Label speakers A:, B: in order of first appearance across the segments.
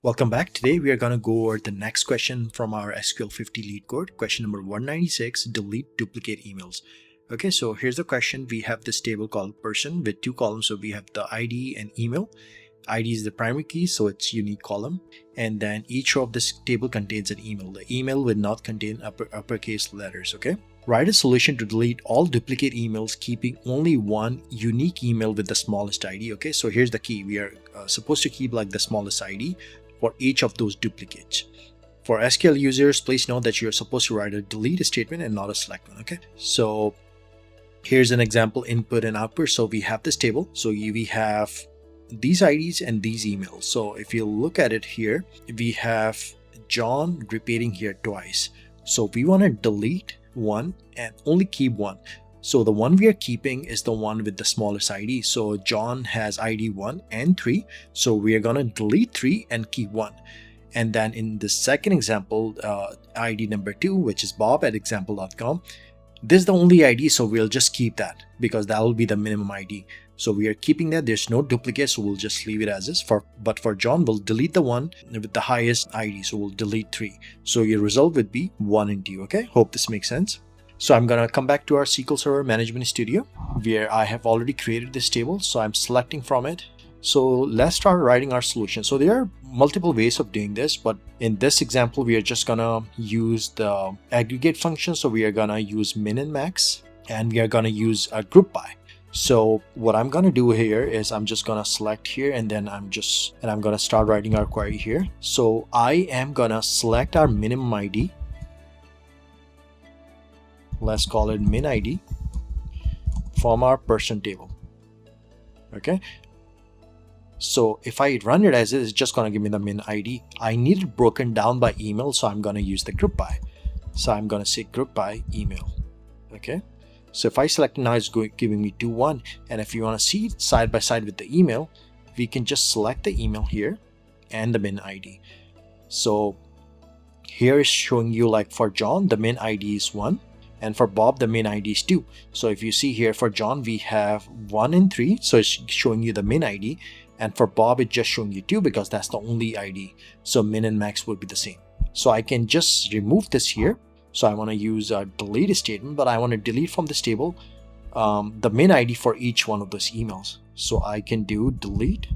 A: Welcome back. Today we are going to go over the next question from our SQL 50 lead code. Question number 196, delete duplicate emails. Okay, so here's the question. We have this table called person with two columns. So we have the ID and email. ID is the primary key, so it's unique column. And then each row of this table contains an email. The email will not contain uppercase letters, okay? Write a solution to delete all duplicate emails, keeping only one unique email with the smallest ID, okay? So here's the key. We are supposed to keep like the smallest ID for each of those duplicates. For SQL users, please note that you're supposed to write a delete statement and not a select one, okay? So here's an example input and output. So we have this table. So we have these IDs and these emails. So if you look at it here, we have John repeating here twice. So we want to delete one and only keep one. So the one we are keeping is the one with the smallest ID. So John has ID 1 and 3. So we are going to delete 3 and keep 1. And then in the second example, ID number 2, which is Bob at example.com. This is the only ID, so we'll just keep that because that will be the minimum ID. So we are keeping that. There's no duplicate, so we'll just leave it as is. But for John, we'll delete the one with the highest ID. So we'll delete 3. So your result would be 1 and 2. Okay, hope this makes sense. So I'm gonna come back to our SQL Server Management Studio where I have already created this table. So I'm selecting from it. So let's start writing our solution. So there are multiple ways of doing this, but in this example, we are just gonna use the aggregate function. So we are gonna use min and max, and we are gonna use a group by. So what I'm gonna do here is I'm just gonna select here, and then I'm gonna start writing our query here. So I am gonna select our minimum ID. Let's call it min ID from our person table. Okay. So if I run it as is, it's just going to give me the min ID. I need it broken down by email, so I'm going to use the group by. So I'm going to say group by email. Okay. So if I select now, it's giving me 2, 1. And if you want to see it side by side with the email, we can just select the email here and the min ID. So here is showing you like for John, the min ID is 1. And for Bob, the min ID is 2. So if you see here for John, we have 1 and 3. So it's showing you the min ID. And for Bob, it's just showing you 2 because that's the only ID. So min and max would be the same. So I can just remove this here. So I want to use a delete statement, but I want to delete from this table the min ID for each one of those emails. So I can do delete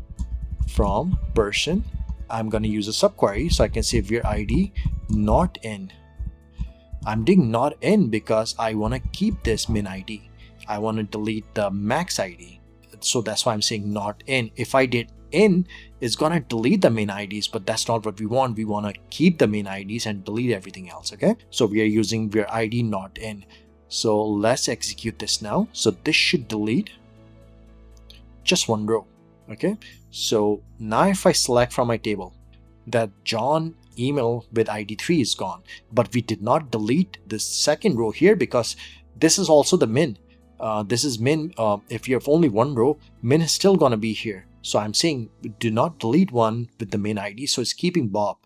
A: from person. I'm going to use a subquery. So I can say where ID not in. I'm doing not in because I want to keep this min ID. I want to delete the max ID. So that's why I'm saying not in. If I did in, it's going to delete the main IDs, but that's not what we want. We want to keep the main IDs and delete everything else. Okay. So we are using where ID not in. So let's execute this now. So this should delete just one row. Okay. So now if I select from my table that John email with ID 3 is gone, but we did not delete the second row here because this is also the min. This is min. If you have only one row, min is still going to be here. So I'm saying do not delete one with the min ID. So it's keeping Bob,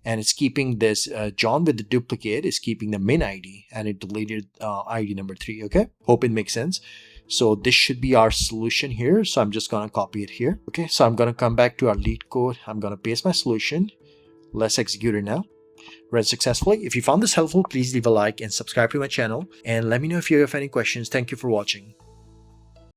A: and it's keeping this John with the duplicate is keeping the min ID, and it deleted ID number 3. Okay, hope it makes sense. So this should be our solution here. So I'm just going to copy it here. Okay, so I'm going to come back to our lead code. I'm going to paste my solution. Let's execute it now. Run successfully. If you found this helpful, please leave a like and subscribe to my channel. And let me know if you have any questions. Thank you for watching.